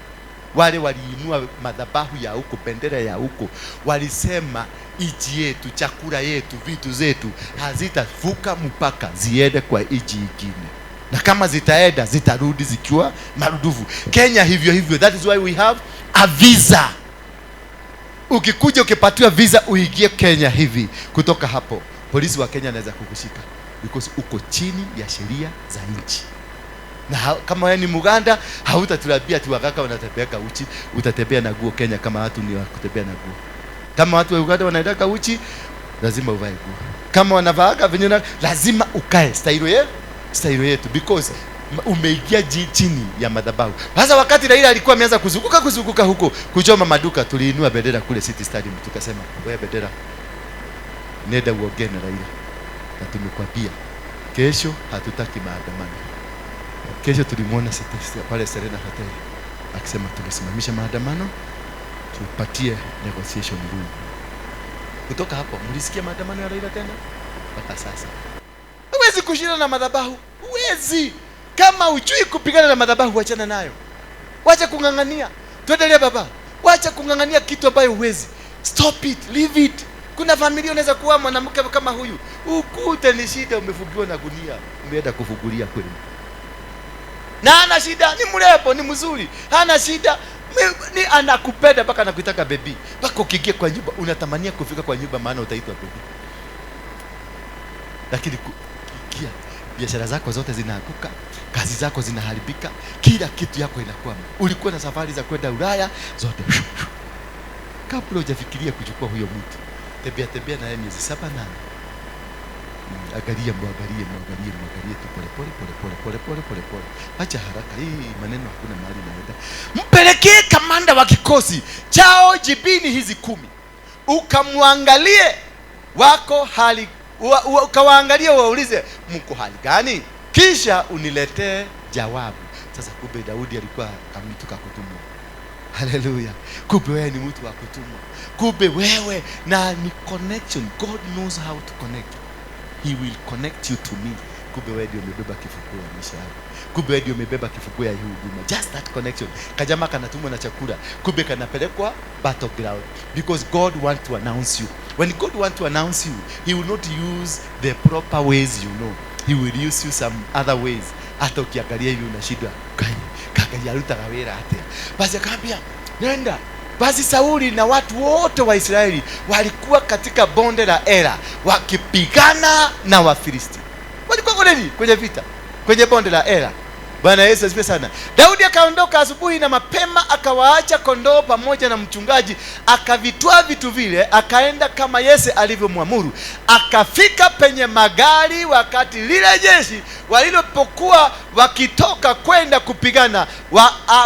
wale waliinua madhabahu ya huko, bendera ya huko, walisema nchi yetu, chakula yetu, vitu zetu hazitavuka mpaka ziende kwa nchi nyingine, na kama zitaenda zitarudi zikiwa marudufu. Kenya hivyo hivyo, that is why we have a visa. Ukikuja ukipatiwa visa uingie Kenya hivi, kutoka hapo polisi wa Kenya anaweza kukushika because uko chini ya sheria za nchi. Na kama wewe ni Muganda, hautatulabia tu wakaka wanatembea uchi, utatembea na nguo Kenya kama watu ni wakutembea na nguo. Kama watu wa Uganda wanaenda uchi, lazima uvae nguo. Kama wanavaaga vinyana, lazima ukae style yetu because umeingia chini ya madhabahu. Sasa wakati Raila alikuwa ameanza kuzunguka huko kuchoma maduka, tuliinua bendera kule City Stadium, tukasema wewe bendera, nenda uongee na Raila, na tumekwambia kesho hatutaki maandamano. Kesho tulimwona pale Serena Hotel akisema tumesimamisha maandamano, tupatie negotiation room. Kutoka hapo mlisikia maandamano ya Raila tena mpaka sasa. Huwezi kushinda na madhabahu, huwezi. Kama hujui kupigana na madhabahu, wachana nayo, wacha kungangania. Tuendelee baba, wacha kungangania kitu ambayo huwezi. Stop it, leave it. Kuna familia unaweza kuwa mwanamke kama huyu, ukute ni shida, umefugiwa na gunia, umeenda kufugulia kweli, na hana shida, ni mrembo, ni mzuri, hana shida, ni anakupenda mpaka anakuitaka baby, mpaka ukiingia kwa nyumba unatamania kufika kwa nyumba, maana utaitwa baby. Lakini kia biashara zako zote zinaanguka, kazi zako zinaharibika, kila kitu yako inakwama. Ulikuwa na safari za kwenda Ulaya zote, kabla hujafikiria kuchukua huyo mtu, tembea na yeye miezi 7-8. Angalia, mwangalie tu pole. Acha haraka, hii maneno hakuna mahali naenda. Mpelekee kamanda wa kikosi chao jibini hizi 10, ukamwangalie wako hali, ukawaangalie, waulize mko hali gani, kisha uniletee jawabu. Sasa kumbe Daudi alikuwa kamitu kakutumwa. Haleluya. Kumbe wewe ni mtu wa kutumwa. Kumbe wewe na ni connection. God knows how to connect. He will connect you to me. Kumbe wewe ndio umebeba kifunguo ya maisha yako. Kumbe wewe ndio umebeba kifunguo ya huduma. Just that connection. Kajama kanatumwa na chakula, kumbe kanapelekwa battleground, because God want to announce you. When God want to announce you, he will not use the proper ways, you know. He will use you some other ways. Hata ukiangalia hivi unashindwa, kaka yaruta gawera hata. Basi akamwambia, nenda. Basi Sauli na watu wote wa Israeli walikuwa katika bonde la Ela wakipigana na Wafilisti. Walikuwa kwenye vita, kwenye bonde la Ela. Bwana Yesu asifiwe sana. Daudi akaondoka asubuhi na mapema, akawaacha kondoo pamoja na mchungaji, akavitwaa vitu vile, akaenda kama Yese alivyomwamuru. Akafika penye magari wakati lile jeshi walilopokuwa wakitoka kwenda kupigana,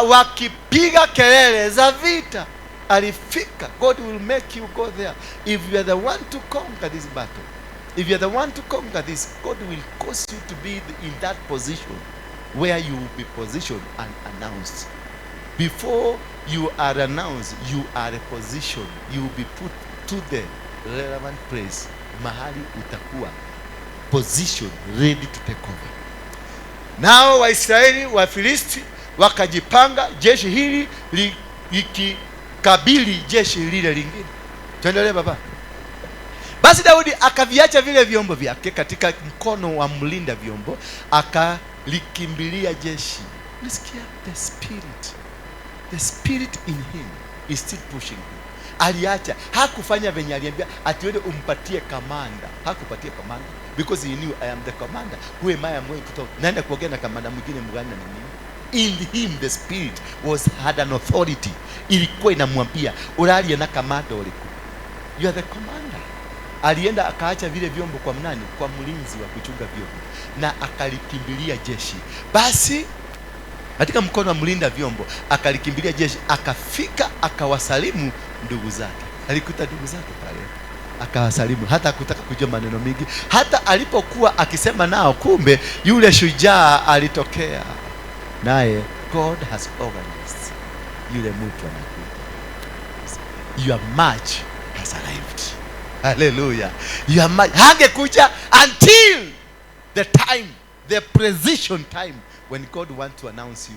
wakipiga kelele za vita. Alifika. God will make you go there. If you are the one to conquer this battle, if you are the one to conquer this, God will cause you to be in that position where you will be positioned and announced. Before you are announced, you are a position. You will be put to the relevant place. Mahali utakuwa position ready to take over. Nao Waisraeli Wafilisti wakajipanga, jeshi hili likikabili jeshi lile lingine. Tuendelee baba. Basi Daudi akaviacha vile vyombo vyake katika mkono wa mlinda vyombo, akalikimbilia jeshi. Unasikia the spirit in him is still pushing him. Aliacha, hakufanya venye aliambia ati wewe umpatie kamanda. Hakupatia kamanda because he knew, I am the commander. Who am I going to talk? Naenda kuongea na kamanda mwingine mgani na nini? In him the spirit had an authority. Ilikuwa inamwambia ulalie na kamanda uliku. You are the commander. Alienda akaacha vile vyombo kwa mnani? Kwa mlinzi wa kuchunga vyombo, na akalikimbilia jeshi. Basi katika mkono wa mlinda vyombo akalikimbilia jeshi, akafika akawasalimu ndugu zake. Alikuta ndugu zake pale, akawasalimu, hata kutaka kujua maneno mengi. Hata alipokuwa akisema nao, kumbe yule shujaa alitokea. Naye God has organized yule mtu anakuja. Your match has arrived. Hallelujah. Your match hangekuja until the time, the precision time when God wants to announce you.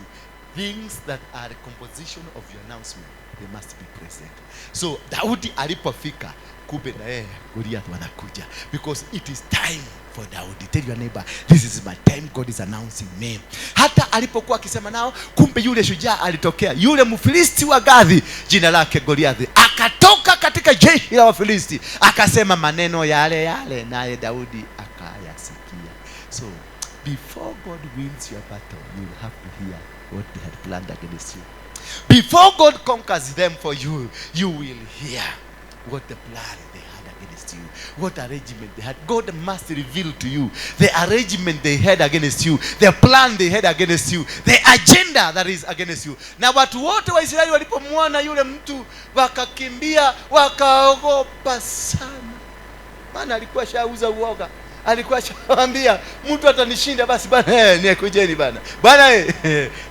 Things that are the composition of your announcement, they must be present. So Daudi alipofika, kumbe na yeye Goliath wanakuja, because it is time for Daudi. Tell your neighbor, this is my time, God is announcing me. Hata alipokuwa akisema nao, kumbe yule shujaa alitokea, yule Mfilisti wa Gathi, jina lake Goliath, akatoka katika jeshi la Wafilisti, akasema maneno yale yale, naye Daudi akayasikia. So before God wins your battle, you will have to hear what they had planned against you. Before God conquers them for you, you will hear what the plan they had against you, what arrangement they had. God must reveal to you the arrangement they had against you, the plan they had against you, the agenda that is against you. Na watu wote wa Israeli walipomwona yule mtu wakakimbia, wakaogopa sana, maana alikuwa shauza uoga. Alikuwa shawaambia, mtu atanishinda basi bana, nikujeni bana. Bana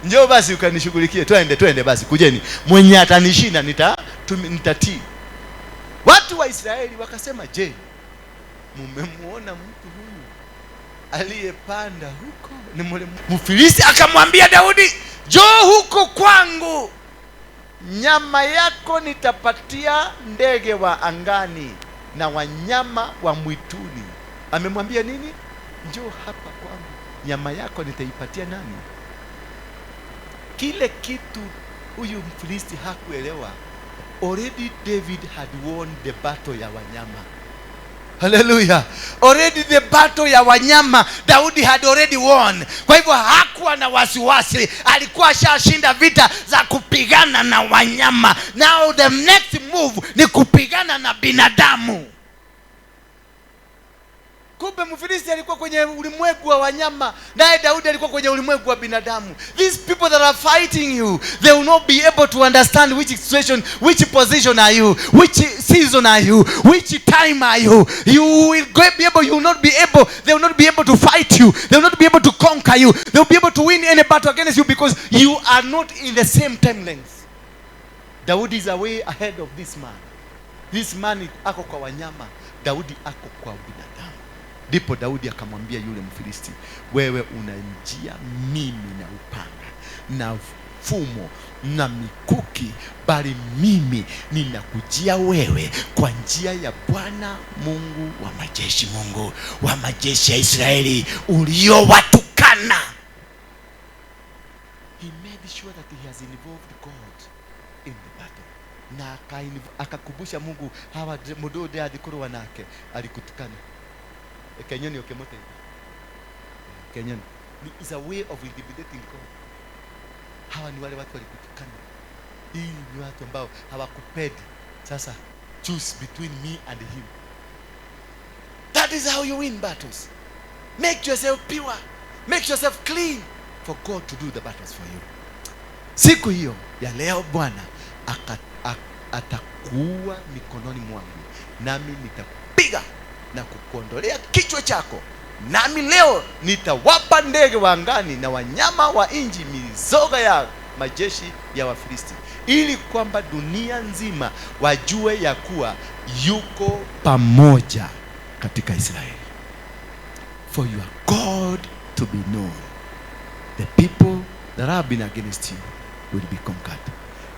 njoo basi ukanishughulikie, twende basi, kujeni. Mwenye atanishinda nitatii. Watu wa Israeli wakasema, je, mumemuona mtu huyu aliyepanda huko? Ni mule Mfilisti. Akamwambia Daudi, njoo huko kwangu, nyama yako nitapatia ndege wa angani na wanyama wa mwituni. Amemwambia nini? Njoo hapa kwangu, nyama yako nitaipatia nani? Kile kitu huyu Mfilisti hakuelewa, already David had won the battle ya wanyama. Hallelujah. Already the battle ya wanyama Daudi had already won. Kwa hivyo hakuwa na wasiwasi, alikuwa shashinda vita za kupigana na wanyama. Now the next move ni kupigana na binadamu. Kumbe Mfilisti alikuwa kwenye ulimwengu wa wanyama, naye Daudi alikuwa kwenye ulimwengu wa binadamu. These people that are fighting you, they will not be able to understand which situation, which position are you, which season are you, which time are you. You will be able, you will not be able, they will not be able to fight you. They will not be able to conquer you. They will be able to win any battle against you because you are not in the same time length. Daudi is way ahead of this man. This man ako kwa wanyama, Daudi ako kwa binadamu. Ndipo Daudi akamwambia yule Mfilisti, wewe una njia, mimi na upanga na fumo na mikuki, bali mimi ninakujia wewe kwa njia ya Bwana Mungu wa majeshi, Mungu wa majeshi ya Israeli uliowatukana. He made sure that he has involved God in the battle. Na akakumbusha Mungu, hawa mudode adikuru wanake alikutukana. Kenyoni okemote. Kenyoni is a way of intimidating God. Hawa ni wale watu walikutukana. Hii ni watu ambao hawakupenda. Sasa choose between me and him. That is how you win battles. Make yourself pure. Make yourself clean for God to do the battles for you. Siku hiyo ya leo Bwana atakuwa mikononi mwangu, nami nitapiga na kukuondolea kichwa chako. Nami leo nitawapa ndege wa angani na wanyama wa nchi mizoga ya majeshi ya Wafilisti, ili kwamba dunia nzima wajue ya kuwa yuko pamoja katika Israeli. For your God to be known, the people that have been against you will be conquered.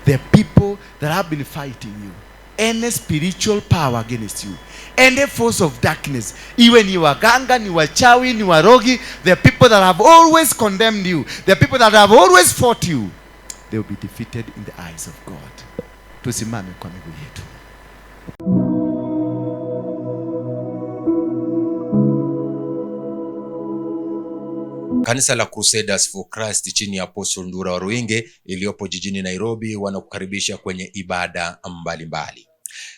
The people that have been fighting you, any spiritual power against you, any force of darkness, iwe ni waganga, ni wachawi, ni warogi, the people that have always condemned you, the people that have always fought you, they will be defeated in the eyes of God. Tusimame kwa miguu yetu. Kanisa la Crusaders for Christ chini ya Apostle Ndura wa Ruinge iliyopo jijini Nairobi wanakukaribisha kwenye ibada mbalimbali.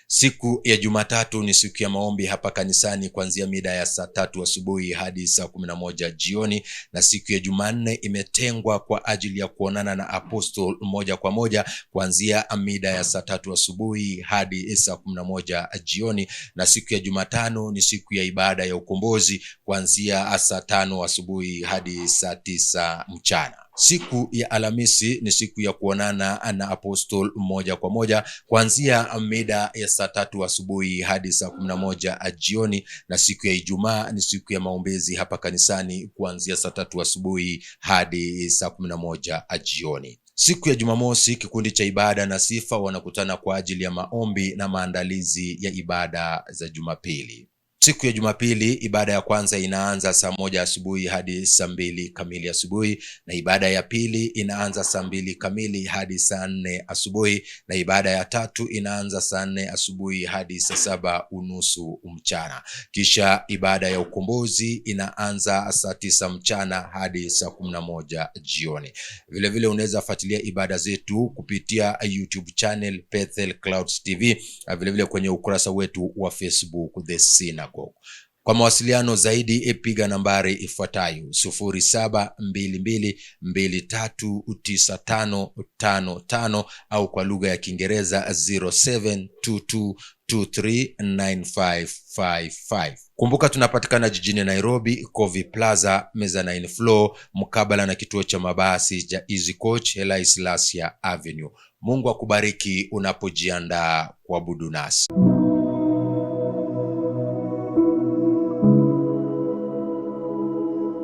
Siku ya Jumatatu ni siku ya maombi hapa kanisani kuanzia mida ya saa 3 asubuhi hadi saa 11 jioni, na siku ya Jumanne imetengwa kwa ajili ya kuonana na Apostle moja kwa moja kuanzia mida ya saa 3 asubuhi hadi saa 11 jioni, na siku ya Jumatano ni siku ya ibada ya ukombozi kuanzia saa 5 asubuhi hadi saa 9 mchana. Siku ya Alhamisi ni siku ya kuonana na Apostle moja kwa moja kuanzia mida ya saa 3 asubuhi hadi saa 11 jioni, na siku ya Ijumaa ni siku ya maombezi hapa kanisani kuanzia saa 3 asubuhi hadi saa 11 jioni. Siku ya Jumamosi kikundi cha ibada na sifa wanakutana kwa ajili ya maombi na maandalizi ya ibada za Jumapili. Siku ya Jumapili ibada ya kwanza inaanza saa 1 asubuhi hadi saa 2 kamili asubuhi, na ibada ya pili inaanza saa 2 kamili hadi saa 4 asubuhi, na ibada ya tatu inaanza saa 4 asubuhi hadi saa 7 unusu mchana. Kisha ibada ya ukombozi inaanza saa 9 mchana hadi saa 11 jioni. Vile vile unaweza fuatilia ibada zetu kupitia YouTube channel Bethel Clouds TV, vile vile kwenye ukurasa wetu wa Facebook The Synagogue. Kwa mawasiliano zaidi piga nambari ifuatayo 0722239555 au kwa lugha ya Kiingereza 0722239555. Kumbuka tunapatikana jijini Nairobi, Covey Plaza, Mezzanine Floor, mkabala na kituo cha mabasi cha Easy Coach, Haile Selassie Avenue. Mungu akubariki unapojiandaa kuabudu nasi.